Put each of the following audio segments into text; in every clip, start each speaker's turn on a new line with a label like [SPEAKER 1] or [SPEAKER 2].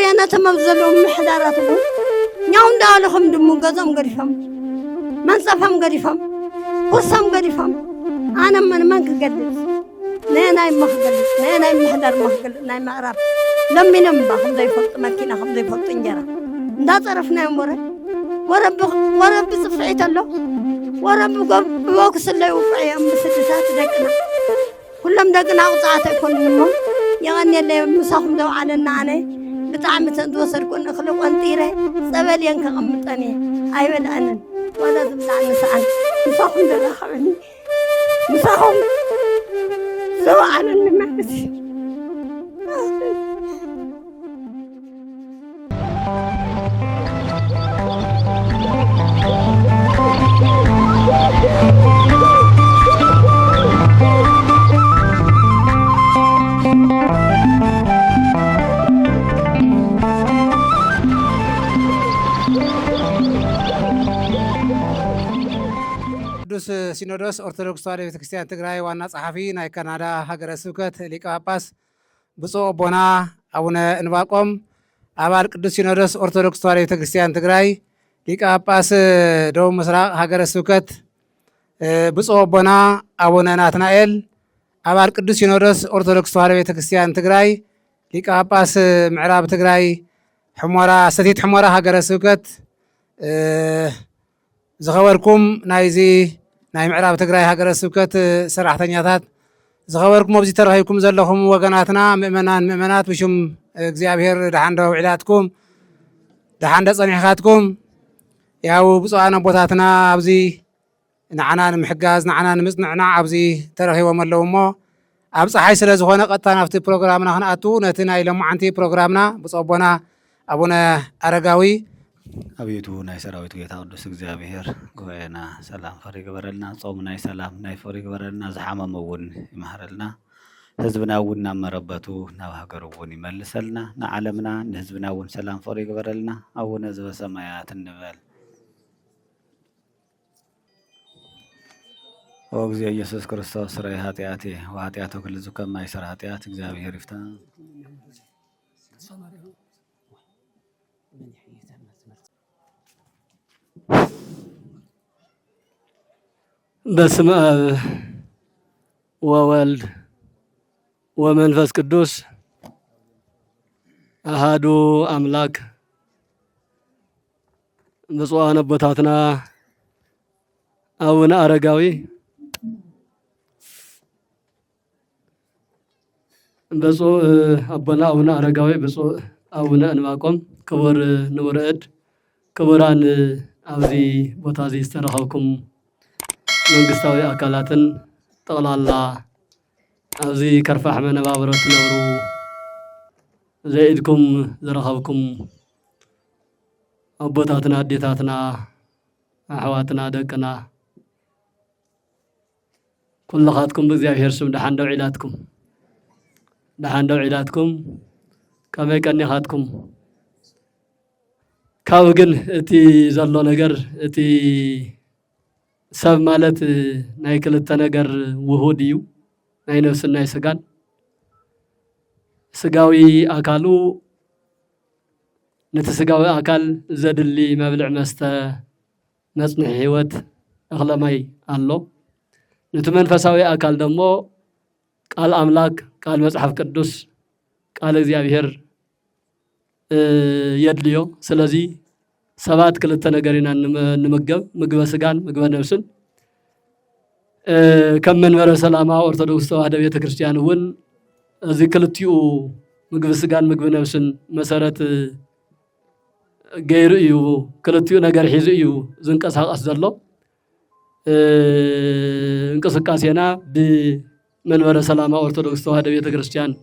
[SPEAKER 1] أنا تمزلهم محداراتهم نيوم دالهم دمو قزم قريفهم منصفهم قريفهم قصهم قريفهم أنا من كقدس ناي مخقلس ناي محدار مخقلس ناي معرف لمي نمبا خمزة يفوت مكينة خمزة يفوت انجرة دا طرفنا يوم ورب صفعيت له ورب بوكس اللي يوفعي أم بسدسات دقنا كلهم دقنا وطاعت يكون منهم يغني اللي مساهم دو على النعنى بطعم تندوسر كون اخلق انطيره سبل ينك غمطني ايوه انا ولا تبلع نسعن مساهم دو خبني مساهم سو على النمس
[SPEAKER 2] ቅዱስ ሲኖዶስ ኦርቶዶክስ ተዋሕዶ ቤተክርስቲያን ትግራይ ዋና ጸሐፊ ናይ ካናዳ ሀገረ ስብከት ሊቀ ጳጳስ ብፁዕ አቦና አቡነ እንባቆም አባል ቅዱስ ሲኖዶስ ኦርቶዶክስ ተዋሕዶ ቤተክርስቲያን ትግራይ ሊቀ ጳጳስ ደቡብ ምስራቅ ሀገረ ስብከት ብፁዕ አቦና አቡነ ናትናኤል አባል ቅዱስ ሲኖዶስ ኦርቶዶክስ ተዋሕዶ ቤተክርስቲያን ትግራይ ሊቀ ጳጳስ ምዕራብ ትግራይ ሕሞራ ሰቲት ሕሞራ ሀገረ ስብከት ዝኸበርኩም ናይዚ ናይ ምዕራብ ትግራይ ሃገረ ስብከት ሰራሕተኛታት ዝኸበርኩም ኣብዚ ተረኺብኩም ዘለኹም ወገናትና ምእመናት ብሽም እግዚኣብሔር ደሓን ዶ ውዒላትኩም ደሓን ዶ ፀኒሕካትኩም ያው ብፁዓን ኣቦታትና ኣብዚ ንዓና ንምሕጋዝ ንዓና ንምፅንዕናዕ ኣብዚ ተረኺቦም ኣለዉ እሞ ኣብ ፀሓይ ስለ ዝኾነ ቀጥታ ናብቲ ፕሮግራምና ክንኣቱ ነቲ ናይ ሎማዓንቲ ፕሮግራምና ብፁዕ ኣቦና አቡነ አረጋዊ
[SPEAKER 3] አቤቱ ናይ ሰራዊት ጌታ ቅዱስ እግዚአብሔር ጉባኤና ሰላም ፈሪ ገበረልና ጾም ናይ ሰላም ናይ ፈሪ ገበረልና ዝሓመመ እውን ይመሃረልና ህዝብና እውን ናመረበቱ ናብ ሃገሩ እውን ይመልሰልና ንዓለምና ንህዝብና እውን ሰላም ፈሪ ገበረልና አቡነ ዘበሰማያት እንበል ኦ እግዚእ ኢየሱስ ክርስቶስ ስራይ ኃጢአቴ ወኃጢአቶ ኩሉ ዝከማ ይሰራ ኃጢአት እግዚአብሔር ይፍታ
[SPEAKER 4] በስመ አብ ወወልድ ወመንፈስ ቅዱስ አሃዱ አምላክ ብፁዓን አቦታትና አቡነ አረጋዊ ብፁዕ አቦና አቡነ አረጋዊ ብፁዕ አቡነ እንባቆም ክቡር ንቡረ እድ ክቡራን ኣብዚ ቦታ እዚ ዝተረኸብኩም መንግስታዊ አካላትን ጠቅላላ ኣብዚ ከርፋሕ መነባብሮ ትነብሩ ዘኢድኩም ዝረኸብኩም አቦታትና አዴታትና ኣሕዋትና ደቅና ኩልኻትኩም ብእግዚአብሔር ስም ደሓን ደው ዒላትኩም ከመይ ቀኒኻትኩም ካብ ግን እቲ ዘሎ ነገር እቲ ሰብ ማለት ናይ ክልተ ነገር ውሁድ እዩ ናይ ነፍስን ናይ ስጋን ስጋዊ አካሉ ነቲ ስጋዊ አካል ዘድሊ መብልዕ መስተ መጽንዒ ህይወት እኽለ ማይ ኣሎ ነቲ መንፈሳዊ አካል ደሞ ቃል አምላክ ቃል መጽሐፍ ቅዱስ ቃል እግዚአብሔር የድልዮ ስለዚ ሰባት ክልተ ነገር ኢና ንምገብ ምግበ ስጋን ምግበ ነፍስን ከም መንበረ ሰላማ ኦርቶዶክስ ተዋሕዶ ቤተክርስቲያን እውን እዚ ክልቲኡ ምግቢ ስጋን ምግቢ ነፍስን መሰረት ገይሩ እዩ ክልቲኡ ነገር ሒዙ እዩ ዝንቀሳቀስ ዘሎ እንቅስቃሴና ብመንበረ ሰላማ ኦርቶዶክስ ተዋሕዶ ቤተክርስቲያን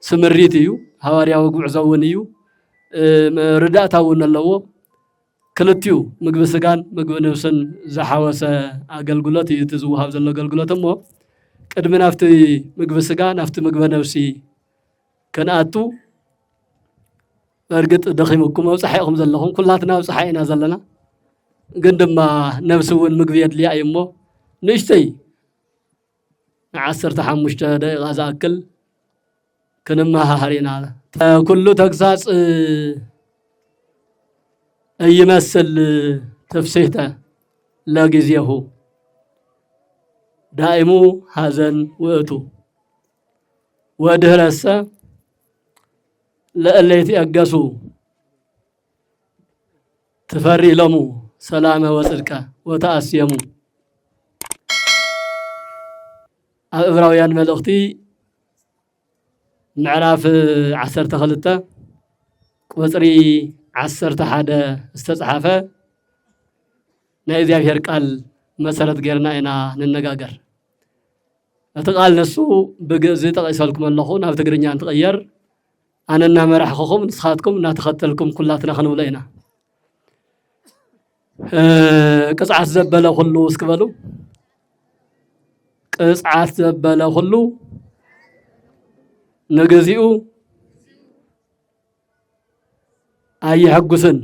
[SPEAKER 4] ስምሪት እዩ ሐዋርያዊ ጉዕዞ እውን እዩ ርዳእታ እውን ኣለዎ ክልቲኡ ምግቢ ስጋን ምግቢ ነፍስን ዝሓወሰ አገልግሎት እዩ እቲ ዝወሃብ ዘሎ አገልግሎት እሞ ቅድሚ ናፍቲ ምግቢ ስጋ ናፍቲ ምግቢ ነፍሲ ከንኣቱ በርግጥ ደኺምኩም ኣብፀሓኢኹም ዘለኹም ኩላትና ኣብፀሓ ኢና ዘለና ግን ድማ ነፍሲ እውን ምግቢ የድልያ እዩ እሞ ንእሽተይ 15 ደቂቓ ዝኣክል ክንመሃሃሪና ኩሉ ተግሳጽ እይመስል ትፍስሕተ ለጊዜሁ ዳኢሙ ሐዘን ውእቱ ወድህረሰ ለእለ ይትየገሱ ትፈሪ ለሙ ሰላመ ወጽድቀ ወተአስየሙ ኣብ ዕብራውያን መልእኽቲ ምዕራፍ 12 ቁጽሪ 11 ዝተጻሕፈ ናይ እግዚአብሔር ቃል መሰረት ጌርና ኢና ንነጋገር። እቲ ቃል ንሱ ብግእዝ ጠቂሰልኩም ኣለኹ ናብ ትግርኛ እንትቕየር ኣነ እናመራሕኹም ንስኻትኩም እናተኸተልኩም ኩላትና ክንብሎ ኢና። ቅፅዓት ዘበለ ኩሉ እስክበሉ ቅፅዓት ዘበለ ኩሉ ንግዚኡ ኣይሕጉስን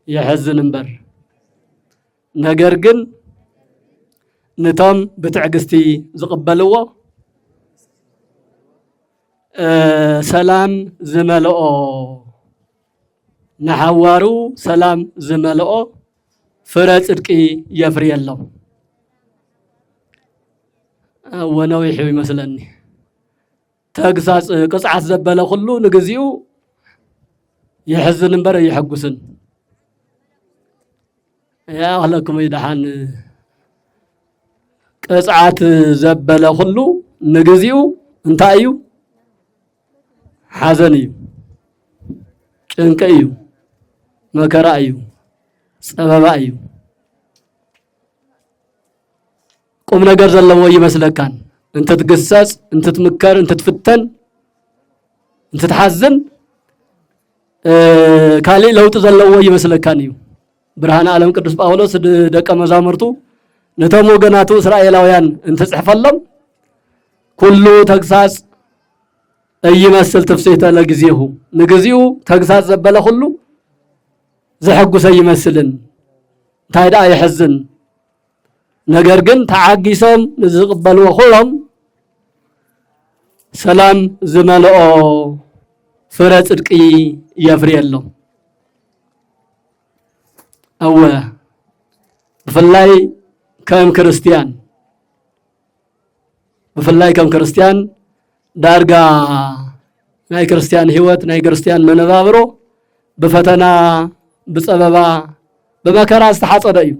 [SPEAKER 4] የሕዝን እምበር ነገር ግን ነቶም ብትዕግስቲ ዝቕበልዎ ሰላም ዝመልኦ ንሓዋሩ ሰላም ዝመልኦ ፍረ ጽድቂ የፍርየሎም። ወነዊሑ ይመስለኒ ተግሳጽ ቅፅዓት ዘበለ ኩሉ ንግዚኡ يحزن برا يحقسن يا أهلكم يدحن قصعات زبله كله نغزيو انتايو حزنيو ጭንቀዩ መከራዩ ጸበባዩ ቁም ነገር ዘለዎ ይመስለካን እንተ ትገሰጽ እንተ ትምከር እንተ ትፍተን እንተ ተሐዘን ካሊ ለውጥ ዘለዎ ይመስለካን እዩ ብርሃነ ዓለም ቅዱስ ጳውሎስ ደቀ መዛሙርቱ ነቶም ወገናቱ እስራኤላውያን እንተ ጽሕፈሎም ኩሉ ተግሳጽ እይመስል ተፍሲተ ለግዚሁ ንግዚኡ ተግሳጽ ዘበለ ሁሉ ዘሐጉሰ ይመስልን ታይዳ ይሕዝን ነገር ግን ተዓጊሶም ዝቅበልዎ ሁሉም ሰላም ዝመልኦ ፍረ ጽድቂ የፍርየሎም አወ በፍላይ ከም ክርስቲያን ዳርጋ ናይ ክርስቲያን ህይወት ናይ ክርስቲያን መነባብሮ በፈተና በጸበባ በመከራ ዝተሓጸደ እዩ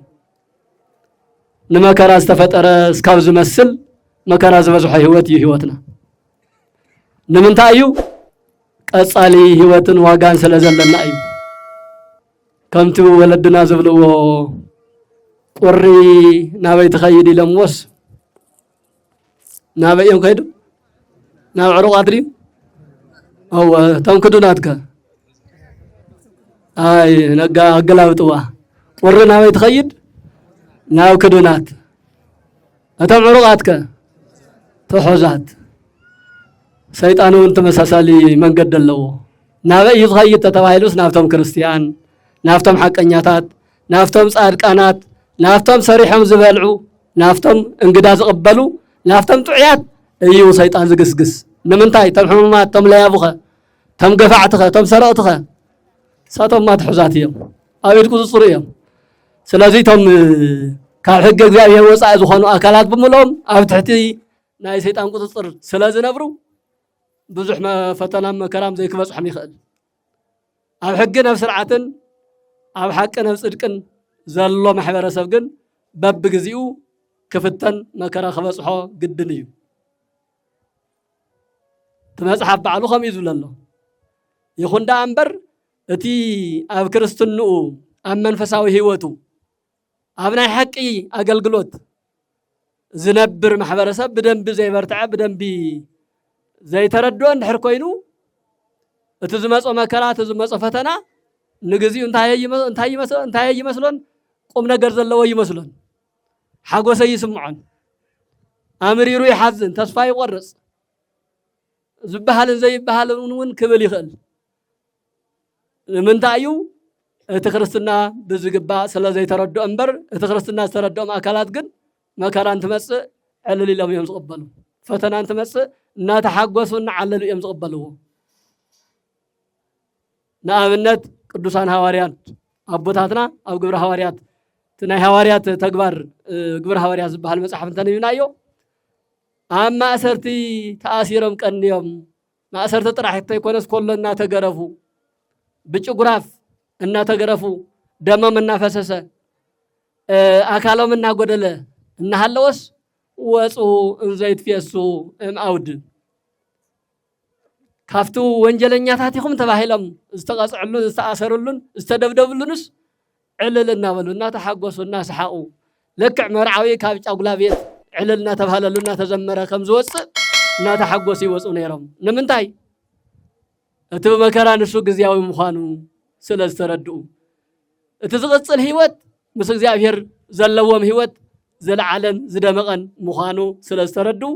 [SPEAKER 4] ንመከራ ዝተፈጠረ እስካብ ዝመስል መከራ ዝበዝሖ ህይወት እዩ ህይወትና ንምንታይ እዩ ቀጻሊ ህይወትን ዋጋን ስለዘለና እዩ ከምቲ ወለድና ዝብልዎ ቁሪ ናበይ ትኸይድ ኢሎምዎስ ናበይ እዮም ከይዱ ናብ ዕሩቕ ኣድሪዩ أو تام كدوناتك أي نجا قلاوتوا ورنا ما يتخيد ناو كدونات أتام عروقاتك تحوزات سيطانو أنت مساسالي من قد اللو ناو يتخيد تتواهلوس نافتم كريستيان نافتم حقانياتات نافتم صادقانات نافتم صريحهم زبالعو نافتم انقداز قبلو نافتم تعيات أيو سيطان زقسقس نمنتاي تم حمامات تم ليابوخه تم قفعتها تم سرقتها ساتم ما تحوزاتيهم أو يدكو تصريهم سلازي تم كالحق እግዚአብሔር ወጻእ ዝኾኑ አካላት በሙሉም ኣብ ትሕቲ ናይ ሰይጣን ቁጥጥር ስለዝነብሩ ብዙሕ ፈተና መከራም ዘይክበጽሖም ይኽእል ኣብ ሕግን ኣብ ስርዓትን ኣብ ሓቅን ኣብ ጽድቅን ዘሎ ማሕበረሰብ ግን በብግዚኡ ክፍተን መከራ ክበጽሖ ግድን እዩ تمسحب بعلو خميس ولا الله يخون دا أمبر أتي أب كريستنو أم منفساوي هيوتو أبناء حقي أقل قلوت زنبر محبرسة بدن بزي برتع بدن بي زي تردون حركوينو أتزمس ومكرات تزمس وفتنا نجزي انتهي مثلا قمنا جرز الله ويمثلون حقو سيسمعون أمري روي حزن تصفاي ورس زبهالن زي بهالن ون كبل يخل من تايو تخرستنا بزقبا سلا زي تردو أمبر تخرستنا تردو أكلات جن ما كران تمس على اللي لم يقبلوا ፈተና እንትመጽእ እናተሓጎሱ እናዓለሉ እዮም ዝቕበልዎ ንኣብነት ቅዱሳን ሐዋርያት ኣቦታትና ኣብ ግብረ ሐዋርያት ናይ ሐዋርያት ተግባር ግብረ ሐዋርያት ዝበሃል መጽሓፍ እንተንብብናዮ ኣብ ማእሰርቲ ተኣሲሮም ቀንዮም ማእሰርቲ ጥራሕ እንተይኮነስ ኮሎ እናተገረፉ ብጭጉራፍ እናተገረፉ ደሞም እናፈሰሰ ኣካሎም እናጎደለ እናሃለወስ ወፁ እንዘይትፍየሱ እምኣውድ ካፍቱ ወንጀለኛታት ኢኹም ተባሂሎም ዝተቐፅዕሉን ዝተኣሰሩሉን ዝተደብደብሉንስ ዕልል እናበሉ እናተሓጎሱ እናሰሓቁ ልክዕ መርዓዊ ካብ ጫጉላ ቤት ዕልል እናተባህለሉ እናተዘመረ ከም ዝወፅእ እናተሓጎሱ ይወፁ ነይሮም ንምንታይ እቲ ብመከራ ንሱ ግዝያዊ ምዃኑ ስለ ዝተረድኡ እቲ ዝቕፅል ህይወት ምስ እግዚኣብሔር ዘለዎም ህይወት ዘለዓለን ዝደመቐን ምዃኑ ስለ ዝተረድኡ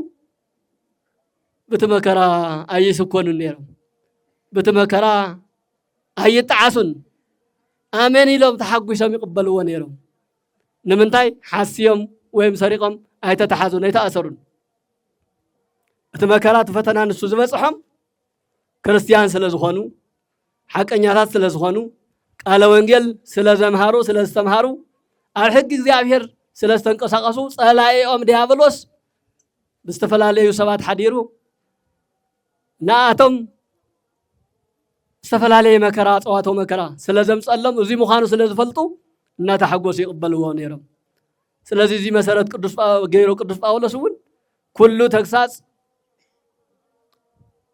[SPEAKER 4] በቲ መከራ ኣይስኮኑን ነይሮም በቲ መከራ ኣይጣዓሱን ኣሜን ኢሎም ተሓጒሶም ይቕበልዎ ነይሮም ንምንታይ ሓስዮም ወይም ሰሪቆም ኣይተተሓዙን ኣይተኣሰሩን እቲ መከራ እቲ ፈተና ንሱ ዝበፅሖም ክርስቲያን ስለ ዝኾኑ ሓቀኛታት ስለ ዝኾኑ ቃለ ወንጌል ስለ ዘምሃሩ ስለ ዝተምሃሩ ኣብ ሕጊ እግዚኣብሔር ስለ ዝተንቀሳቐሱ ጸላኤኦም ዲያብሎስ ብዝተፈላለዩ ሰባት ሓዲሩ ንኣቶም ዝተፈላለየ መከራ ፀዋቶ መከራ ስለ ዘምፀሎም እዚ ምዃኑ ስለ ዝፈልጡ እናተሓጎሱ ይቕበልዎ ነይሮም ስለዚ እዚ መሰረት ቅዱስ ገይሮ ቅዱስ ጳውሎስ እውን ኩሉ ተግሳጽ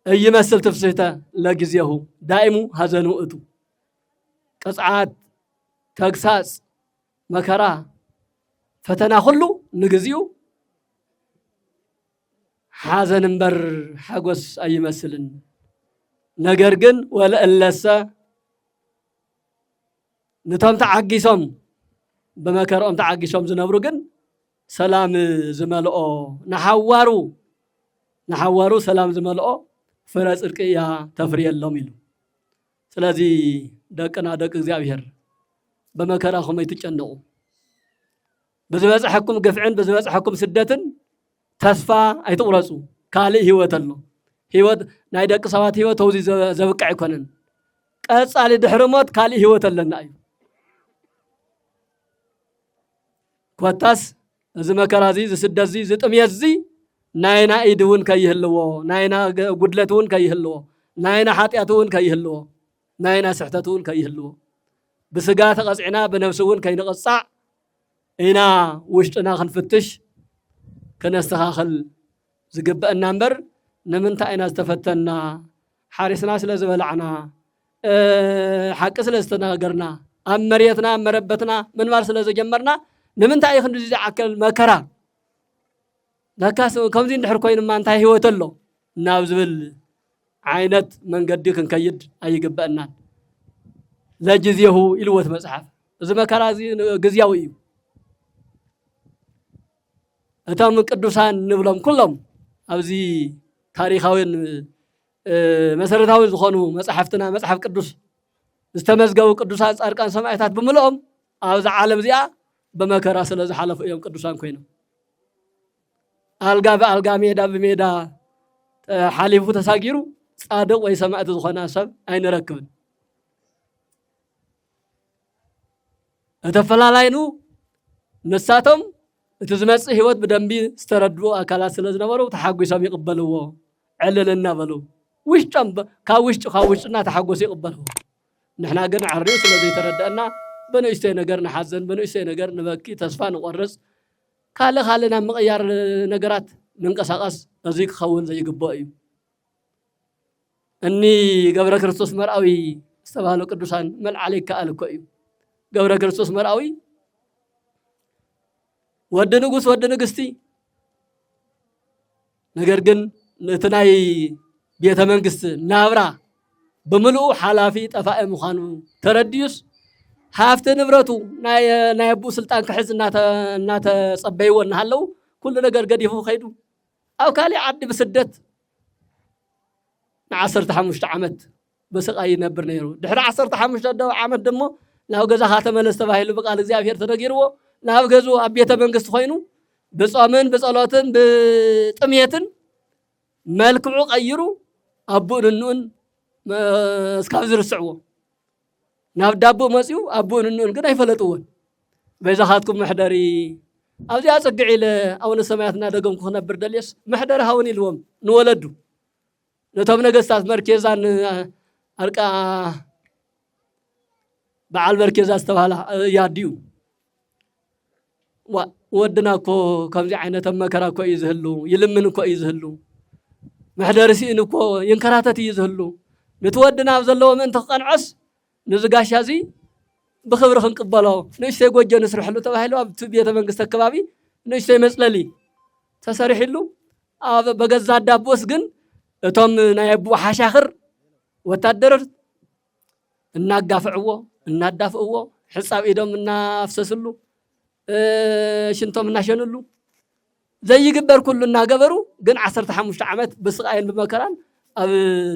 [SPEAKER 4] እይመስል ትፍስሕተ ለጊዜሁ ዳኢሙ ሃዘኑ እቱ ቅፅዓት ተግሳጽ መከራ ፈተና ኩሉ ንግዚኡ ሓዘን እምበር ሓጎስ ኣይመስልን ነገር ግን ወለእለሰ ነቶም ተዓጊሶም በመከራኦም ተዓጊሶም ዝነብሩ ግን ሰላም ዝመልኦ ንሓዋሩ ሰላም ዝመልኦ ፍረ ጽድቂ እያ ተፍርየሎም ኢሉ ስለዚ ደቅና ደቂ እግዚአብሔር በመከራኹም ኣይትጨነቁ ብዝበፅሐኩም ግፍዕን ብዝበፅሐኩም ስደትን ተስፋ ኣይትቁረፁ ካልእ ህይወት ኣሎ ህይወት ናይ ደቂ ሰባት ህይወት ተውዚ ዘብቅዕ ኣይኮነን ቀጻሊ ድሕሪ ሞት ካልእ ህይወት ኣለና እዩ ኮታስ እዚ መከራ እዚ ዝስደት እዚ ዝጥምየት እዚ ናይና ኢድ እውን ከይህልዎ ናይና ጉድለት እውን ከይህልዎ ናይና ሓጢኣት እውን ከይህልዎ ናይና ስሕተት እውን ከይህልዎ ብስጋ ተቐፅዕና ብነፍሲ እውን ከይንቕፃዕ ኢና ውሽጥና ክንፍትሽ ከነስተኻኽል ዝግበአና እምበር ንምንታይ ኢና ዝተፈተና ሓሪስና ስለ ዝበላዕና ሓቂ ስለ ዝተናገርና ኣብ መሬትና ኣብ መረበትና ምንባር ስለ ዘጀመርና ንምንታይ እዩ ክንዲ ዝዓከል መከራ ለካስ ከምዚ እንድሕር ኮይኑማ እንታይ ህይወት ኣሎ ናብ ዝብል ዓይነት መንገዲ ክንከይድ ኣይግበአናን ለጊዜሁ ኢልዎት መጽሓፍ እዚ መከራ እዚ ግዝያዊ እዩ እቶም ቅዱሳን ንብሎም ኩሎም ኣብዚ ታሪኻውን መሰረታዊ ዝኾኑ መጽሓፍትና መጽሓፍ ቅዱስ ዝተመዝገቡ ቅዱሳን ጻድቃን ሰማዕታት ብምልኦም ኣብዚ ዓለም እዚኣ በመከራ ስለ ዝሓለፉ እዮም ቅዱሳን ኮይኖም አልጋ በአልጋ ሜዳ በሜዳ ሓሊፉ ተሳጊሩ ጻድቅ ወይ ሰማዕት ዝኾነ ሰብ ኣይንረክብን እተፈላላይኑ ንሳቶም እቲ ዝመጽእ ህይወት ብደንቢ ዝተረድኡ ኣካላት ስለ ዝነበሩ ተሓጒሶም ይቕበልዎ ዕልልና በሉ ውሽጦም ካብ ውሽጥና ተሓጎሱ ይቕበልዎ ንሕና ግን ዓርዩ ስለ ዘይተረድአና በንእሽተይ ነገር ንሓዘን በንእሽተይ ነገር ንበኪ ተስፋ ንቆርጽ ካልእ ናብ ምቕያር ነገራት ንንቀሳቐስ እዚ ክኸውን ዘይግባእ እዩ እኒ ገብረ ክርስቶስ መርአዊ ዝተባህሉ ቅዱሳን መልዓል ይከኣል እኮ እዩ ገብረ ክርስቶስ መርአዊ ወዲ ንጉስ ወዲ ንግስቲ ነገር ግን እቲ ናይ ቤተ መንግስት ናብራ ብምልኡ ሓላፊ ጠፋኢ ምዃኑ ተረድዩስ ሃፍቲ ንብረቱ ናይ አቡ ስልጣን ክሕዝ እናተጸበይዎ እናሃለው ኩሉ ነገር ገዲፉ ኸይዱ ኣብ ካልእ ዓዲ ብስደት ን15 ዓመት በስቃይ ይነብር ነይሩ ድሕሪ 15 ዓመት ደሞ ናብ ገዛኻ ተመለስ ተባሂሉ ብቃል እግዚአብሔር ተነጊርዎ ናብ ገዙ ኣብ ቤተ መንግስት ኮይኑ ብጾምን ብጸሎትን ብጥምየትን ملكعو غيرو أبون النون اسكابزر السعوة ناف دابو مسيو أبون النون كده يفلتون بإذا خاتكم محدري أوزي أصقعي لأون السماياتنا دقم كنا بردليس محدر هاوني الوم نولدو نتوبنا قصات مركزان أركا بعال مركز استوهلا ياديو ودنا كو كمزي عينة مكرا كو يزهلو يلمن كو يزهلو محدرسين كو ينكراتت يزهلو نتودنا بزلو من تقنعس نزقاش هذي بخبر خنقبلو نشتي ጎጆ نسرحلو ተባሂሉ ኣብ ቤተ መንግስት አካባቢ ነሽተይ መጽለሊ ተሰሪሕሉ በገዛ ዳቦስ ግን እቶም ናይ አቡ ሓሻኽር ወታደር እናጋፍዕዎ እናዳፍዕዎ ሕፃብ ኢዶም እናፍሰስሉ ሽንቶም እናሸንሉ ዘይግበር ኩሉ እናገበሩ ግን 15 ዓመት በስቃይን በመከራን ኣብ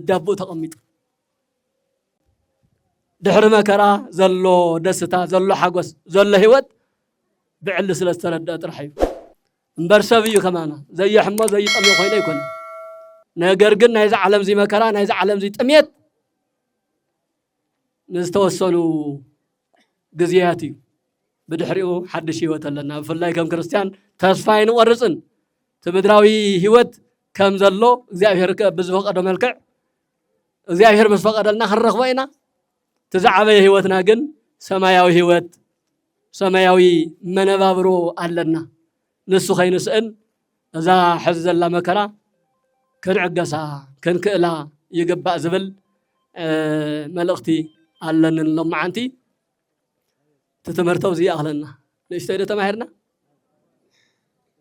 [SPEAKER 4] ዳቦ ተቀሚጡ ድሕሪ መከራ ዘሎ ደስታ ዘሎ ሓጎስ ዘሎ ህይወት ብዕሊ ስለተረዳ ጥራሕ እዩ እምበር ሰብ እዩ ከማና ዘይሕሞ ዘይጠምዮ ኮይኑ ይኮነ ነገር ግን ናይዚ ዓለም ዚ መከራ ናይዚ ዓለም ዚ ጥሜት ንዝተወሰኑ ግዜያት እዩ ብድሕሪኡ ሓድሽ ህይወት ኣለና ብፍላይ ከም ክርስቲያን ተስፋ ይንቆርፅን ትምድራዊ ህይወት ከም ዘሎ እግዚአብሔር ብዝፈቀዶ መልክዕ እግዚአብሔር ምስ ፈቀደልና ክንረኽቦ ኢና تزعبه هيوتنا جن سماياوي هيوت سماياوي منبابرو علنا نسو خين سئن إذا حزز الله مكرا كن عقسا كن كئلا يقبأ زبل ملغتي علنا لما عنتي تتمرتو زي أهلنا ليش تيدا تماهرنا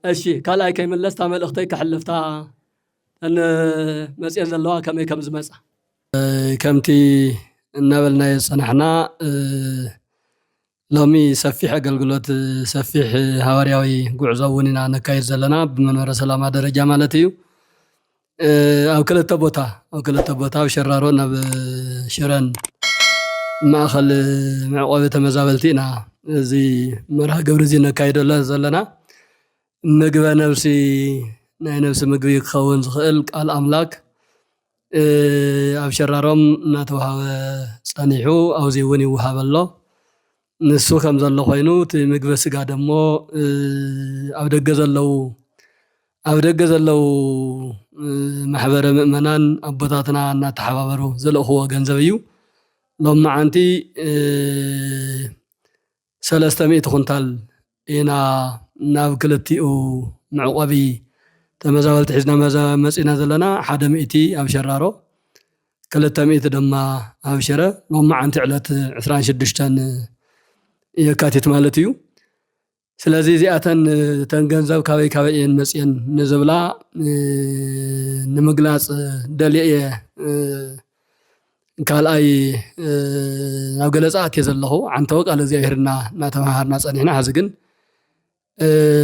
[SPEAKER 4] الشي كالا كي من لستا ملغتي كحلفتا أن مسئل الله كمي كم زمسا كمتي النبلنا يصنعنا لومي سفيح أقلقلوت سفيح هوارياوي قعزوننا نكاير زلنا بمنور سلامة درجة مالتيو أو كل التبوتا وشرارونا بشران ما أخل معقوبة مزابلتينا زي مرح قبرزي نكاير زلنا مقبى نفسي مقبى خون خلق الأملاك أو شرارهم ناتوها صنيحو أو زيوني وهاب الله نسو خمز الله خينو تمقبس قادمو أو دقز الله محبر مؤمنان أبطاتنا ناتحبابرو زلو هو غنزبيو لما عنتي 300 خنتال إنا ناو كلتيو معقوبي تمزاولت حزنا مسئنا زلنا حدا مئتي أو شرارو كلتا مئت دما أو شرا لما عن تعلت 26 يكاتت مالتيو سلازي زياتن تنغنزو كاوي مسئن نزبلا نمقلاص دليئة كالاي أو قلصات يزلهو عن توق على زيهرنا ناتمهارنا صنعنا حزقن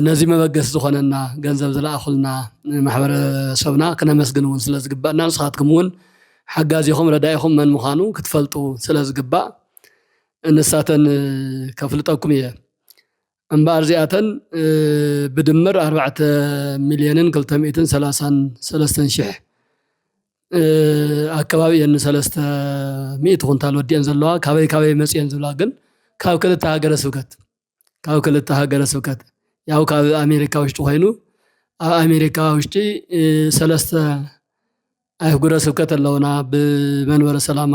[SPEAKER 4] نزي مبقس زخوننا ገንዘብ ዝለኣኹልና ማሕበር ሰብና ከነመስግንውን ስለዝግባእና ንስኻትኩም እውን ሓጋዚኹም ረዳኢኹም መን ምዃኑ ክትፈልጡ ስለዝግባእ እንሳተን ከፍልጠኩም እየ እምበር እዚኣተን ብድምር 4,233,000 ኣከባቢ እየን 300 ኩንታል ወዲአን ዘለዋ ካበይ መፅአን ዝብላ ግን ካብ ክልተ ሃገረ ስብከት ያው ከአሜሪካ ውሽጥ ሆይኑ አሜሪካ ውሽጥ 3 አይጉረ ስብከት ኣለውና በመንበረ ሰላማ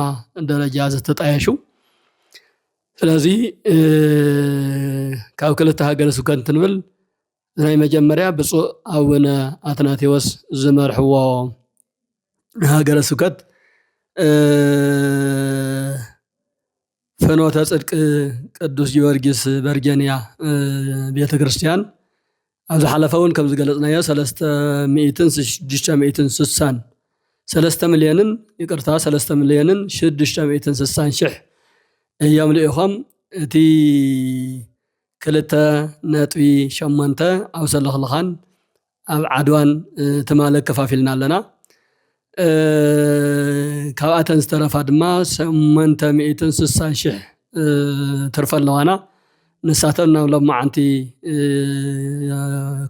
[SPEAKER 4] ደረጃ ዝተጣየሹ ስለዚህ ካብ ክልተ ሃገረ ስብከት ትንብል ናይ መጀመርያ ብፁዕ አቡነ አትናቴዎስ ዝመርሕዎ ሃገረ ስብከት ፍኖተ ጽድቅ ቅዱስ ጊዮርጊስ በርጌንያ ቤተ ክርስቲያን ኣብዚ ሓለፈውን ከም ዝገለጽናዮ 3 ሚልዮንን 660 ሺህ እዮም ልኢኾም እቲ 2.8 ኣብ ሰለኽልኻን ኣብ ዓድዋን ትማለ ከፋፊልና ኣለና ካብኣተን ዝተረፋ ድማ 860 ሺህ ትርፈ ኣለዋና ንሳተን ናብ ሎማዓንቲ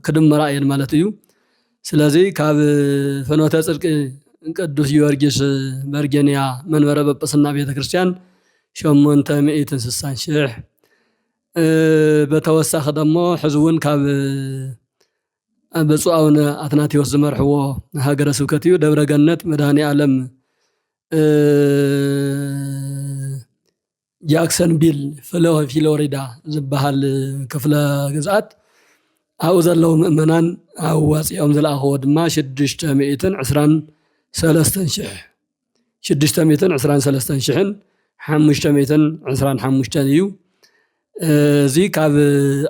[SPEAKER 4] ክድምራ እየን ማለት እዩ ስለዚህ ካብ ፍኖተ ጽድቂ ቅዱስ ጊዮርጊስ በርጌንያ መንበረ ጵጵስና ቤተክርስቲያን 860 ሺህ በተወሳኺ ደሞ ሕዝውን ካብ ብፁዕ አቡነ አትናቴዎስ ዝመርሕዎ ሃገረ ስብከት እዩ ደብረ ገነት መድኃኔ ዓለም ጃክሰን ቢል ፍሎሪዳ ዝበሃል ክፍለ ግዝኣት ኣብኡ ዘለዉ ምእመናን ኣዋፂኦም ዝለኣኽዎ ድማ 623,525 እዩ እዚ ካብ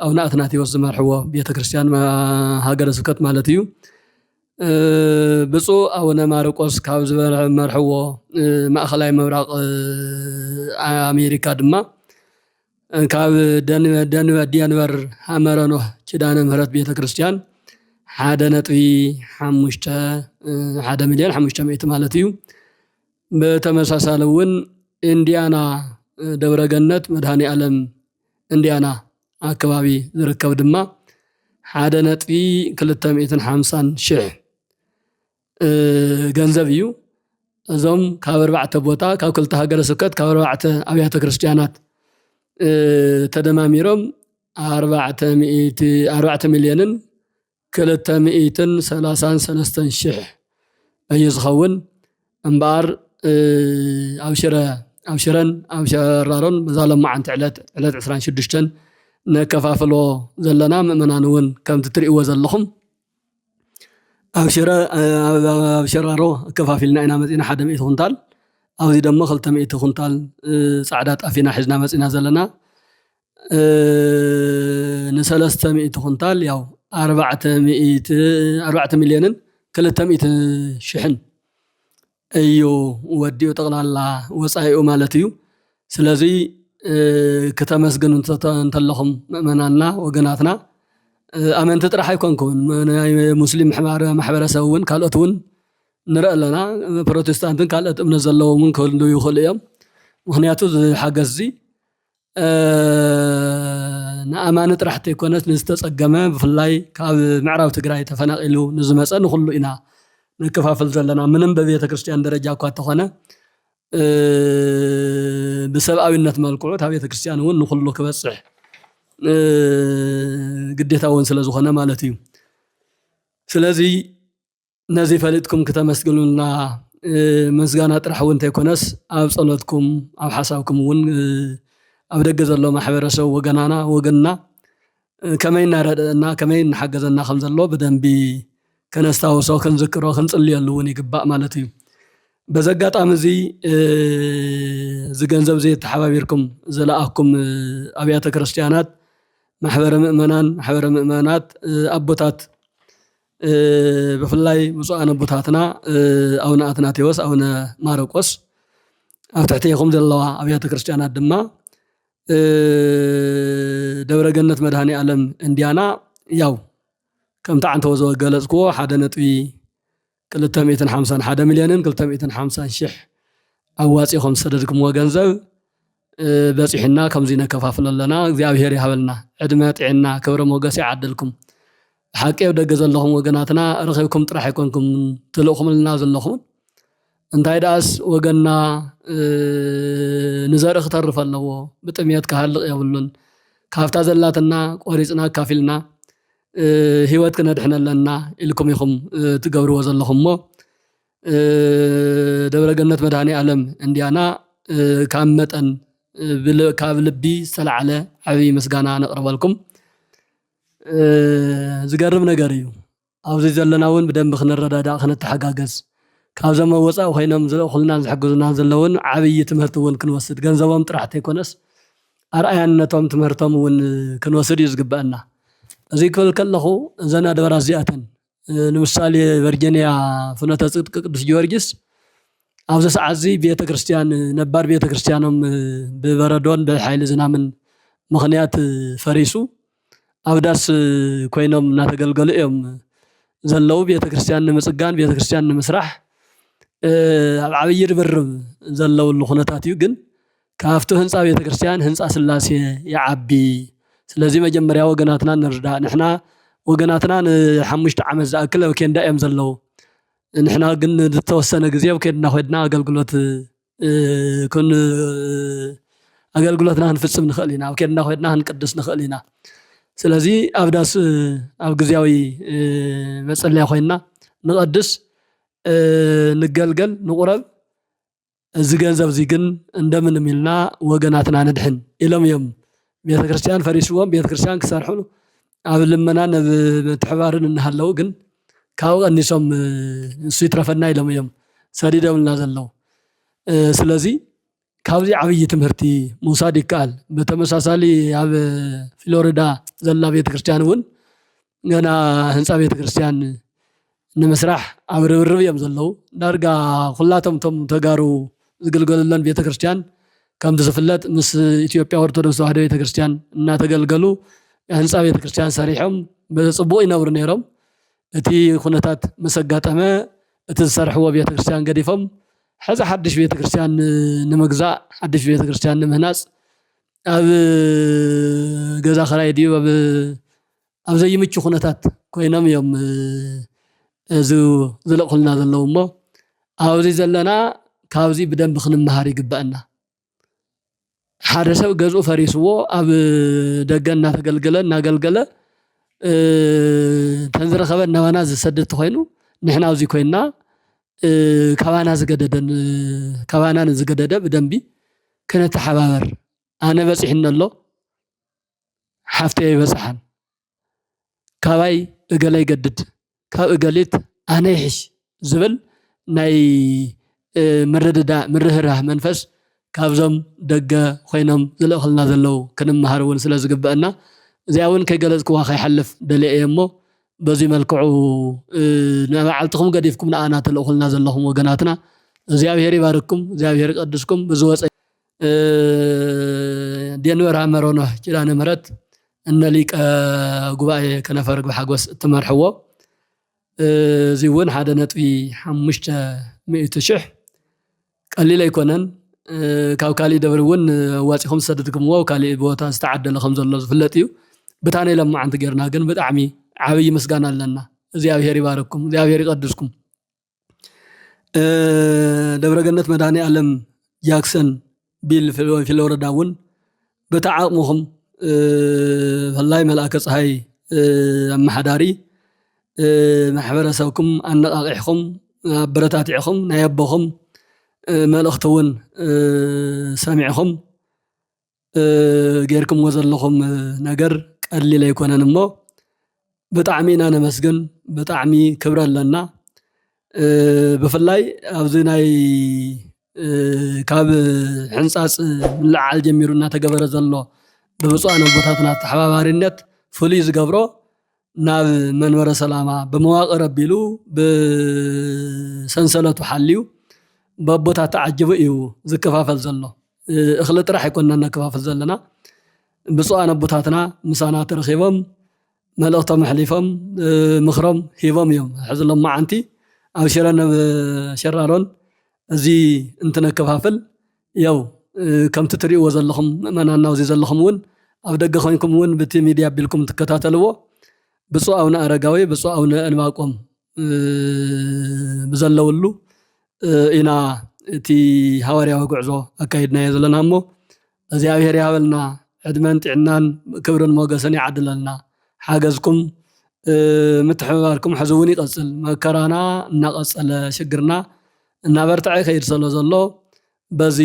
[SPEAKER 4] ኣቡነ አትናቴዎስ ዝመርሕዎ ቤተክርስቲያን ሃገረ ስብከት ማለት እዩ ብፁዕ አቡነ ማርቆስ ካብ ዝመርሕዎ ማእኸላይ ምብራቕ ኣሜሪካ ድማ ካብ ዴንቨር ሃመረኖ ኪዳነ ምህረት ቤተክርስቲያን 1.5 ማለት እዩ በተመሳሳለ እውን ኢንዲያና ደብረገነት መድኃኔ ዓለም ኢንዲያና አካባቢ ዝርከብ ድማ 1.250 ሺህ ገንዘብ እዩ እዞም ካብ 4 ቦታ ካብ ክልተ ሃገረ ስብከት ካብ 4 ኣብያተ ክርስቲያናት ተደማሚሮም 4 ሚልዮንን 233 ሺህ እዩ ዝኸውን እምበኣር ኣብ ሽራሮን በዛለማዓንቲ ዕለት 26 ነከፋፍሎ ዘለና ምእመናን እውን ከምቲ ትርእይዎ ዘለኹም ኣብ ሽራሮ ከፋፊልና ኢና መፂና 100 ኩንታል ኣብዚ ደሞ 200 ኩንታል ጻዕዳ ጣፊና ሒዝና መፂና ዘለና ን300 ኩንታል ያው 4 ሚልዮንን 200 ሺህን እዩ ወዲኡ ጠቕላላ ወጻኢኡ ማለት እዩ ስለዚ ከተመስግኑ እንተለኹም ምእመናንና ወገናትና ኣመንቲ ጥራሕ ኣይኮንኩን ሙስሊም ማሕበረሰብ እውን ካልኦት እውን ንርኢ ኣለና ፕሮቴስታንትን ካልኦት እምነት ዘለዎም ክህልው ይኽእሉ እዮም ምክንያቱ ዝሓገዝ እዚ ንኣማኒ ጥራሕ ዘይኮነስ ንዝተጸገመ ብፍላይ ካብ ምዕራብ ትግራይ ተፈናቂሉ ንዝመፀ ንኹሉ ኢና ንከፋፍል ዘለና ምንም በቤተ ክርስቲያን ደረጃ እኳ ተኾነ ብሰብኣዊነት መልክዑ ኣብ ቤተ ክርስቲያን እውን ንኹሉ ክበጽሕ ግዴታ እውን ስለ ዝኾነ ማለት እዩ ስለዚ ነዚ ፈሊጥኩም ከተመስግኑና ምስጋና ጥራሕ እውን እንተይኮነስ ኣብ ጸሎትኩም ኣብ ሓሳብኩም እውን ኣብ ደገ ዘሎ ማሕበረሰብ ወገንና ከመይ እናረድአና ከመይ እናሓገዘና ከም ዘሎ ብደንቢ ከነስታውሶ ክንዝክሮ ክንጽልየሉ እውን ይግባእ ማለት እዩ በዘጋጣሚ እዚ ዝገንዘብ ተሓባቢርኩም ዘለኣኩም ኣብያተ ክርስቲያናት ማሕበረ ምእመናት ኣቦታት ብፍላይ ብፁዓን ኣቦታትና ኣቡነ አትናቴዎስ ኣቡነ ማርቆስ ኣብ ትሕቲኹም ዘለዋ ኣብያተ ክርስቲያናት ድማ ደብረ ገነት መድኃኔ ዓለም ኢንዲያና ያው ከምቲ ዓንተዎ ዝገለጽክዎ 1 ሚልዮንን 250 ሺህ ኣዋፂኹም ሰደድክምዎ ገንዘብ በፂሕና ከምዚ ነከፋፍል ኣለና እግዚአብሔር ይሃበልና ዕድመ ጥዕና ክብረ ሞገስ ይዓድልኩም ሓቂ ኣብ ደገ ዘለኹም ወገናትና ረኺብኩም ጥራሕ ኣይኮንኩም ትልእኹምልና ዘለኹም እንታይ ዳስ ወገንና ንዘርኢ ክተርፍ ኣለዎ ብጥምየት ክሃልቕ የብሉን ካብታ ዘላትና ቆሪፅና ካፊልና ህይወት ክነድሕነ ኣለና ኢልኩም ኢኹም ትገብርዎ ዘለኹም ሞ ደብረ ገነት መድኃኔ ዓለም ኢንዲያና ካብ መጠን ካብ ልቢ ዝተለዓለ ዓብይ ምስጋና ነቕርበልኩም ዝገርም ነገር እዩ ኣብዚ ዘለና እውን ብደንብ ክንረዳዳእ ክንተሓጋገዝ ካብ ዘመወፃእ ኮይኖም ኩልና ዝሕግዙና ዘለውን ዓብይ ትምህርቲ እውን ክንወስድ ገንዘቦም ጥራሕ ዘይኮነስ ኣርኣያነቶም ትምህርቶም እውን ክንወስድ እዩ ዝግበአና እዚ ክብል ከለኹ እዘን ኣድባራት እዚኣተን ንምሳሌ ቨርጂኒያ ፍኖተ ጽድቂ ቅዱስ ጊዮርጊስ ኣብዚ ሰዓት እዚ ቤተ ክርስቲያን ነባር ቤተ ክርስቲያኖም ብበረዶን ብሓይሊ ዝናምን ምኽንያት ፈሪሱ ኣብ ዳስ ኮይኖም እናተገልገሉ እዮም ዘለው ቤተ ክርስቲያን ንምጽጋን ቤተ ክርስቲያን ንምስራሕ ኣብ ዓብይ ርብርብ ዘለውሉ ኩነታት እዩ ግን ካብቲ ህንፃ ቤተ ክርስቲያን ህንፃ ስላሴ ይዓቢ ስለዚህ መጀመሪያ ወገናትና ንርዳ ንሕና ወገናትና ንሓሙሽተ ዓመት ዝኣክል ኣብ ኬንዳ እዮም ዘለዉ ንሕና ግን ዝተወሰነ ግዜ ኣብ ኬንዳ ኾይድና ኣገልግሎትና ክንፍፅም ንኽእል ኢና ኣብ ኬንዳ ኾይድና ክንቅድስ ንኽእል ኢና ስለዚ ኣብ ዳስ ኣብ ግዜያዊ መፀለያ ኾይንና ንቐድስ ንገልገል ንቑረብ እዚ ገንዘብ እዚ ግን እንደምንም ኢልና ወገናትና ንድሕን ኢሎም እዮም ቤተክርስትያን ፈሪስዎም ቤተክርስትያን ክሰርሑ ኣብ ልመናን ኣብ ምትሕባርን እናሃለዉ ግን ካብኡ ቀኒሶም ንሱ ይትረፈና ኢሎም እዮም ሰዲዶምልና ዘለዉ ስለዚ ካብዚ ዓብዪ ትምህርቲ ምውሳድ ይከኣል ብተመሳሳሊ ኣብ ፍሎሪዳ ዘላ ቤተክርስትያን እውን ገና ህንፃ ቤተክርስትያን ንምስራሕ ኣብ ርብርብ እዮም ዘለዉ ዳርጋ ኩላቶም እቶም ተጋሩ ዝግልገሉለን ቤተክርስትያን ከምቲ ዝፍለጥ ምስ ኢትዮጵያ ኦርቶዶክስ ተዋህዶ ቤተክርስትያን እናተገልገሉ ህንፃ ቤተክርስትያን ሰሪሖም ብፅቡቅ ይነብሩ ነይሮም እቲ ኩነታት ምስ ኣጋጠመ እቲ ዝሰርሕዎ ቤተክርስትያን ገዲፎም ሕዚ ሓድሽ ቤተክርስትያን ንምግዛእ ሓድሽ ቤተክርስትያን ንምህናፅ ኣብ ገዛ ኸራይ ድዩ ኣብ ዘይምቹ ኩነታት ኮይኖም እዮም ዝለቕኹልና ዘለዉ እሞ ኣብዚ ዘለና ካብዚ ብደንቢ ክንመሃር ይግባአና ሓደ ሰብ ገዝኡ ፈሪስዎ ኣብ ደገ እናተገልገለ እናገልገለ ተንዝረኸበ እናባና ዝሰድድ ኮይኑ ንሕና ኣብዚ ኮይንና ካባናን ዝገደደ ብደንቢ ክነተሓባበር ኣነ በፂሕኒ ኣሎ ሓፍተይ ይበፅሓን ካባይ እገለ ይገድድ ካብ እገሊት ኣነ ይሕሽ ዝብል ናይ ምርህራህ መንፈስ ካብዞም ደገ ኮይኖም ዝለቕኹልና ዘለዉ ክንመሃር እውን ስለ ዝግብአና እዚኣ እውን ከይገለፅክዋ ከይሓልፍ ደልየ እሞ በዚ መልክዑ ንባዓልትኩም ገዲፍኩም ንኣና ተለቕኹልና ዘለኹም ወገናትና እግዚአብሔር ይባርክኩም እግዚአብሔር ይቀድስኩም ብዝወፀ ዴንወር ኣመሮኖ ኪዳነ ምህረት እነ ሊቀ ጉባኤ ከነፈርግ ብሓጎስ እትመርሕዎ እዚ እውን 1.5 ቀሊል ኣይኮነን ካብ ካሊእ ደብሪ እውን ዋፂኹም ዝሰደድኩምዎ ካሊእ ቦታ ዝተዓደለ ከም ዘሎ ዝፍለጥ እዩ ብታነ ለማዓንቲ ጌርና ግን ብጣዕሚ ዓብይ ምስጋና ኣለና እግዚአብሔር ይባርክኩም እግዚአብሔር ይቀድስኩም ደብረገነት መድኃኔ ዓለም ጃክሰን ቢል ፍሎሪዳ እውን በተዓቅሙኩም ፈላይ መልአከ ፀሐይ ኣመሓዳሪ ማሕበረሰብኩም ኣነቃቂሕኩም ኣበረታቲዕኩም ናይ ኣቦኹም መልእኽቲ እውን ሰሚዕኹም ጌርኩምዎ ዘለኹም ነገር ቀሊል ኣይኮነን እሞ ብጣዕሚ ኢና ነመስግን ብጣዕሚ ክብሪ ኣለና ብፍላይ ኣብዚ ናይ ካብ ሕንፃፅ ምልዓል ጀሚሩ እናተገበረ ዘሎ ብብፁዓን ኣቦታትና ተሓባባሪነት ፍሉይ ዝገብሮ ናብ መንበረ ሰላማ ብመዋቕር ኣቢሉ ብሰንሰለቱ ሓልዩ በቦታት ተዓጅቡ እዩ ዝከፋፈል ዘሎ እኽሊ ጥራሕ ኣይኮንና ነከፋፈል ዘለና ብፁዓን ኣቦታትና ምሳና ተረኺቦም መልእኽቶም ኣሕሊፎም ምኽሮም ሂቦም እዮም ሕዚ ሎማዓንቲ ኣብ ሽረን ሸራሮን እዚ እንትነከፋፍል ያው ከምቲ ትሪእዎ ዘለኹም ምእመናን ኣብዚ ዘለኹም እውን ኣብ ደገ ኮይንኩም እውን በቲ ሚድያ ኣቢልኩም ትከታተልዎ ብፁዕ ኣቡነ ኣረጋዊ ብፁዕ ኣቡነ ዕንባቆም ብዘለውሉ ኢና እቲ ሃዋርያዊ ጉዕዞ ኣካይድናዮ ዘለና እሞ እግዚአብሔር ያበልና ዕድመን ጥዕናን ክብርን ሞገስን ይዓድለልና ሓገዝኩም ምትሕብባርኩም ሕዚ እውን ይቐፅል መከራና እናቐፀለ ሽግርና እናበርትዐ ይኸይድ ስለ ዘሎ በዚ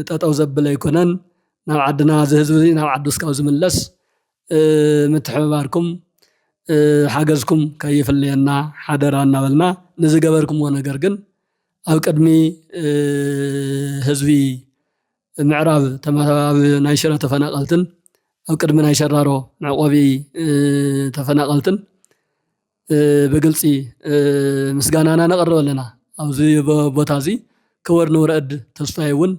[SPEAKER 4] ጠጠው ዘብል ኣይኮነን ናብ ዓድና ዝህዝቢ ናብ ዓዱ እስካብ ዝምለስ ምትሕብባርኩም ሓገዝኩም ከይፍልየና ሓደራ እናበልና ንዝገበርኩምዎ ነገር ግን ኣብ ቅድሚ ህዝቢ ምዕራብ ናይ ሽረ ተፈናቀልትን ኣብ ቅድሚ ናይ ሸራሮ መዕቆቢ ተፈናቀልትን ብግልፂ ምስጋናና ነቕርብ ኣለና ኣብዚ ቦታ እዚ ክወር ንውረድ ተስፋይ እውን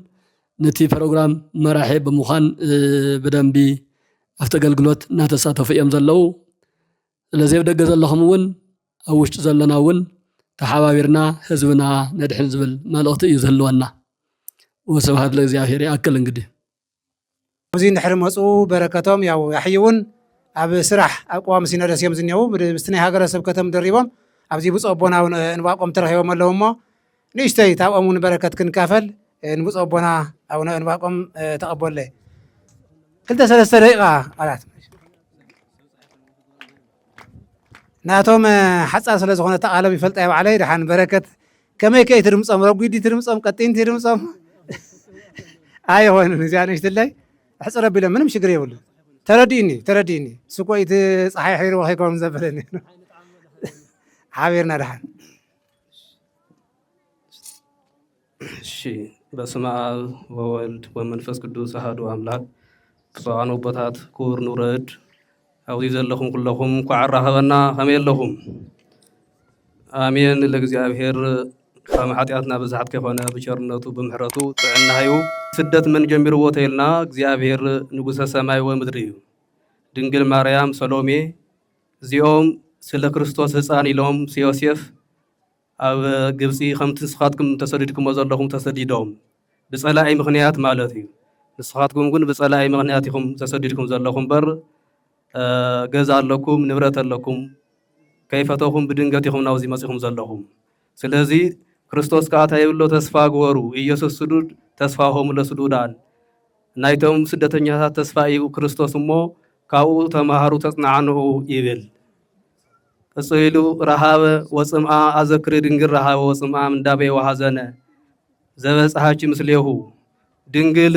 [SPEAKER 4] ነቲ ፕሮግራም መራሒ ብምዃን ብደንቢ ኣብቲ ኣገልግሎት እናተሳተፉ እዮም ዘለዉ ስለዚ ኣብ ደገ ዘለኹም እውን ኣብ ውሽጢ ዘለና እውን ተሓባቢርና ህዝብና ነድሕን ዝብል መልእኽቲ እዩ ዝህልወና ወስብሓት ለእግዚአብሔር ይኣክል እንግዲህ
[SPEAKER 2] እዚ እንድሕር መፁ በረከቶም ያው ያሕይውን ኣብ ስራሕ ኣብ ቀዋሚ ሲኖዶስ እዮም ዝኔው ምስቲ ናይ ሃገረ ስብከቶም ደሪቦም ኣብዚ ብፁዕ ኣቦና እውን እንባቆም ተረኺቦም ኣለዉ እሞ ንእሽተይ ታብኦም እውን በረከት ክንካፈል ንብፁዕ ኣቦና ኣቡነ እንባቆም ተቐበለ 2-3 ደቂቃ ቃላት ናቶም ሓፃር ስለ ዝኾነ ተቓለብ ይፈልጣ ባዕለይ ድሓን በረከት ከመይ ከይ ትድምፆም ረጒድ ትድምፆም ቀጢን ትድምፆም ኣይኾንን እዚኣ ንእሽትለይ ሕፅረ ቢሎም ምንም ሽግር የብሉ ተረዲእኒ ስቆይቲ ፀሓይ ሒርዎ ከይኮም ዘበለኒ ሓቢርና ድሓን
[SPEAKER 5] እሺ በስመ አብ ወወልድ ወመንፈስ ቅዱስ አሐዱ አምላክ ብፁዓን ኣቦታት ክቡር ንውረድ ኣብዚ ዘለኹም ኩለኹም ኳዕ ራኸበና ከመይ ኣለኹም ኣሜን ለእግዚአብሔር ከም ሓጢኣትና ብዛሓት ከይኮነ ብቸርነቱ ብምሕረቱ ጥዕና ሃዩ ስደት መን ጀሚርዎ ተይልና እግዚአብሔር ንጉሰ ሰማይ ወምድሪ እዩ ድንግል ማርያም ሰሎሜ እዚኦም ስለ ክርስቶስ ህፃን ኢሎም ዮሴፍ ኣብ ግብፂ ከምቲ ንስኻትኩም ተሰዲድኩሞ ዘለኹም ተሰዲዶም ብፀላኢ ምክንያት ማለት እዩ ንስኻትኩም ግን ብፀላኢ ምክንያት ኢኹም ተሰዲድኩም ዘለኹም በር ገዛ ኣለኩም ንብረት ኣለኩም ከይፈተኹም ብድንገት ኢኹም ናብዚ መፂኹም ዘለኹም ስለዚ ክርስቶስ ከዓ ታይብሎ ተስፋ ግበሩ ኢየሱስ ስዱድ ተስፋሆሙ ለስዱዳን ናይቶም ስደተኛታት ተስፋ እዩ ክርስቶስ እሞ ካብኡ ተማሃሩ ተጽናዕንዑ ይብል እጽኢሉ ረሃበ ወጽምአ አዘክሪ ድንግል ረሃበ ወጽምአ ምንዳበይ ወሐዘነ ዘበጽሐች ምስሌሁ ድንግል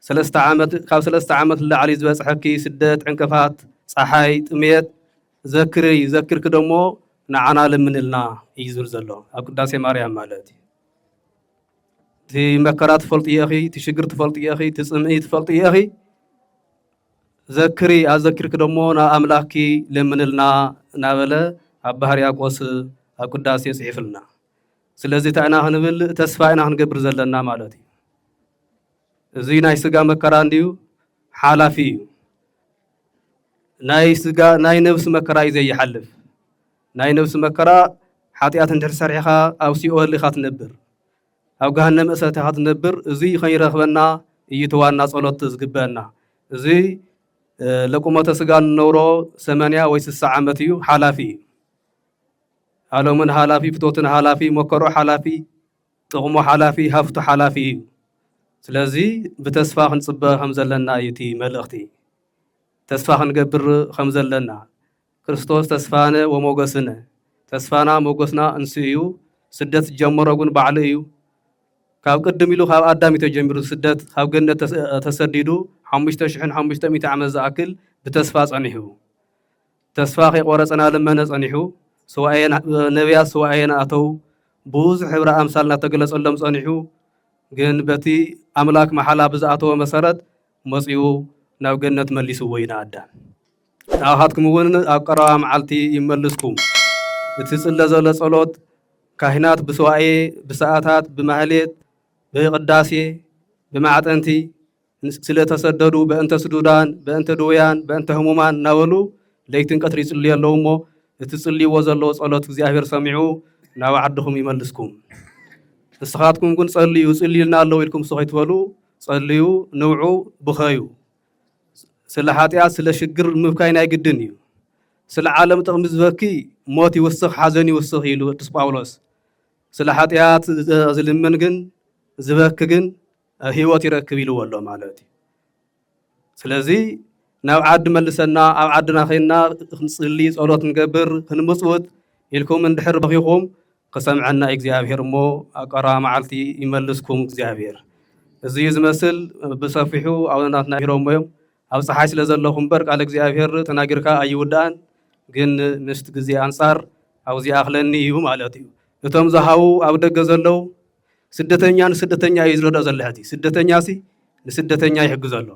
[SPEAKER 5] 3 ዓመት ካብ 3 ዓመት ላዕሊ ዝበጽሐኪ ስደት ዕንቅፋት ፀሓይ ጥሜት ዘክርክ ደሞ ንዓና ለምንልና እዩ ዝብል ዘሎ ኣብ ቅዳሴ ማርያም ማለት እዩ እቲ መከራ ትፈልጥ ኢኺ እቲ ሽግር ትፈልጥ ኢኺ እቲ ጽምኢ ትፈልጥ ኢኺ ዘክሪ ኣዘክርክ ደሞ ናብ ኣምላኽኪ ለምንልና እናበለ ኣብ ባህርያቆስ ኣብ ቅዳሴ ጽሒፍልና ስለዚ ታይና ክንብል ተስፋ ኢና ክንገብር ዘለና ማለት እዩ እዚ ናይ ስጋ መከራ እንዲዩ ሓላፊ እዩ ናይ ስጋ ናይ ነፍስ መከራ እዩ ዘይሓልፍ ናይ ነፍስ መከራ ሓጢኣት እንድሕር ሰሪሕኻ ኣብ ሲኦል ኢኻ ትነብር ኣብ ገሃነም እሳት ኢኻ ትነብር እዚ ከይረኽበና እዩ ተዋና ጸሎት ዝግበአና እዚ ለቁመተ ስጋ ንነብሮ 80 ወይ 60 ዓመት እዩ ሓላፊ ዓለምን ሓላፊ ፍቶትን ሓላፊ መከሮ ሓላፊ ጥቕሞ ሓላፊ ሃፍቱ ሓላፊ እዩ ስለዚ ብተስፋ ክንጽበ ከም ዘለና እዩ እቲ መልእኽቲ ተስፋ ክንገብር ከም ዘለና ክርስቶስ ተስፋነ ወሞገስነ ተስፋና ሞገስና እንስ እዩ ስደት ጀመሮ ግን ባዕሉ እዩ ካብ ቅድም ኢሉ ካብ ኣዳም ተጀሚሩ ስደት ካብ ገነት ተሰዲዱ 5500 ዓመት ዝኣክል ብተስፋ ጸኒሑ ተስፋ ከይቆረፀና ለመነ ጸኒሑ ነቢያት ሰዋኤና ኣተው ብዙሕ ሕብረ ኣምሳልና ተገለጸሎም ጸኒሑ ግን በቲ ኣምላክ መሓላ ብዝኣተወ መሰረት መጺኡ ናብ ገነት መሊስዎ ኢና ኣዳም ንኣኻትኩም እውን ኣብ ቀረባ መዓልቲ ይመልስኩም እቲ ጽለ ዘሎ ጸሎት ካህናት ብሰዋኤ ብሰዓታት ብማህሌት ብቅዳሴ ብማዕጠንቲ ስለተሰደዱ በእንተ ስዱዳን በእንተ ድውያን በእንተ ህሙማን ናበሉ ለይትን ቀትሪ ይጽልዩ ኣለዉ እሞ እቲ ጽልይዎ ዘለዎ ጸሎት እግዚአብሔር ሰሚዑ ናብ ዓድኹም ይመልስኩም ንስኻትኩም ግን ጸልዩ ጽልዩልና ኣለዉ ኢልኩም ሰኸይትበሉ ጸልዩ ንውዑ ብኸዩ ስለ ሓጢኣት ስለ ሽግር ምብካይ ናይ ግድን እዩ ስለ ዓለም ጥቕሚ ዝበኪ ሞት ይውስኽ ሓዘን ይውስኽ ኢሉ ቅዱስ ጳውሎስ ስለ ሓጢኣት ዝልምን ግን ዝበክ ግን ህይወት ይረክብ ኢልዎ ኣሎ ማለት እዩ ስለዚ ናብ ዓዲ መልሰና ኣብ ዓድና ኸይና ክንጽሊ ጸሎት ንገብር ክንምጽውት ኢልኩም እንድሕር በኺኹም ከሰምዐና እግዚአብሔር እሞ ኣብ ቀረባ መዓልቲ ይመልስኩም እግዚአብሔር እዚ ዝመስል ብሰፊሑ ኣቡናትና ሂሮሞ እዮም ኣብ ፀሓይ ስለ ዘለኹም በር ቃል እግዚአብሔር ተናጊርካ ኣይውዳእን ግን ምስቲ ግዜ አንጻር ኣብዚ ኣኽለኒ እዩ ማለት እዩ እቶም ዝሃቡ ኣብ ደገ ዘለው ስደተኛ ንስደተኛ እዩ ዝረድኦ ዘለሕቲ ስደተኛ ሲ ንስደተኛ ይሕግዝ ኣሎ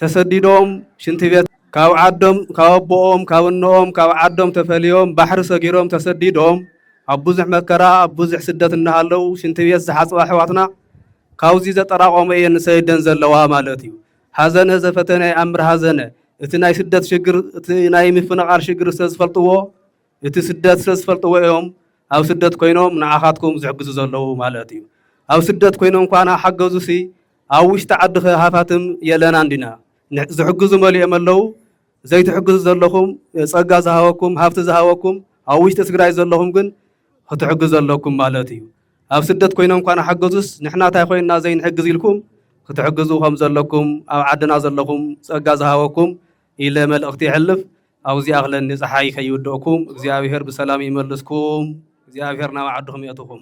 [SPEAKER 5] ተሰዲዶም ሽንቲ ቤት ካብ ዓዶም ካብ ኣቦኦም ካብ እኖኦም ካብ ዓዶም ተፈልዮም ባሕሪ ሰጊሮም ተሰዲዶም ኣብ ብዙሕ መከራ ኣብ ብዙሕ ስደት እናሃለው ሽንቲ ቤት ዝሓፅባ ኣሕዋትና ካብዚ ዘጠራቆመ እየን ሰይደን ዘለዋ ማለት እዩ ሓዘነ ዘፈተነ ኣምር ሓዘነ እቲ ናይ ስደት ሽግር እቲ ናይ ምፍንቓል ሽግር ስለዝፈልጥዎ እቲ ስደት ስለዝፈልጥዎ እዮም ኣብ ስደት ኮይኖም ንዓኻትኩም ዝሕግዙ ዘለዉ ማለት እዩ ኣብ ስደት ኮይኖም እንኳና ሓገዙሲ ኣብ ውሽጢ ዓዲ ሃፋትም የለና እንዲና ዝሕግዙ መሊኦም ኣለዉ ዘይትሕግዙ ዘለኹም ጸጋ ዝሃበኩም ሃብቲ ዝሃበኩም ኣብ ውሽጢ ትግራይ ዘለኹም ግን ክትሕግዙ ኣለኩም ማለት እዩ ኣብ ስደት ኮይኖም እንኳን ሓገዙስ ንሕና እንታይ ኮይንና ዘይንሕግዝ ኢልኩም ክትሕግዙ ከም ዘለኩም ኣብ ዓድና ዘለኹም ጸጋ ዝሃበኩም ኢለ መልእኽቲ ይሕልፍ ኣብዚ ኣኽለኒ ፀሓይ ከይውድአኩም እግዚአብሔር ብሰላም ይመልስኩም እግዚአብሔር ናብ ዓድኹም የእትኹም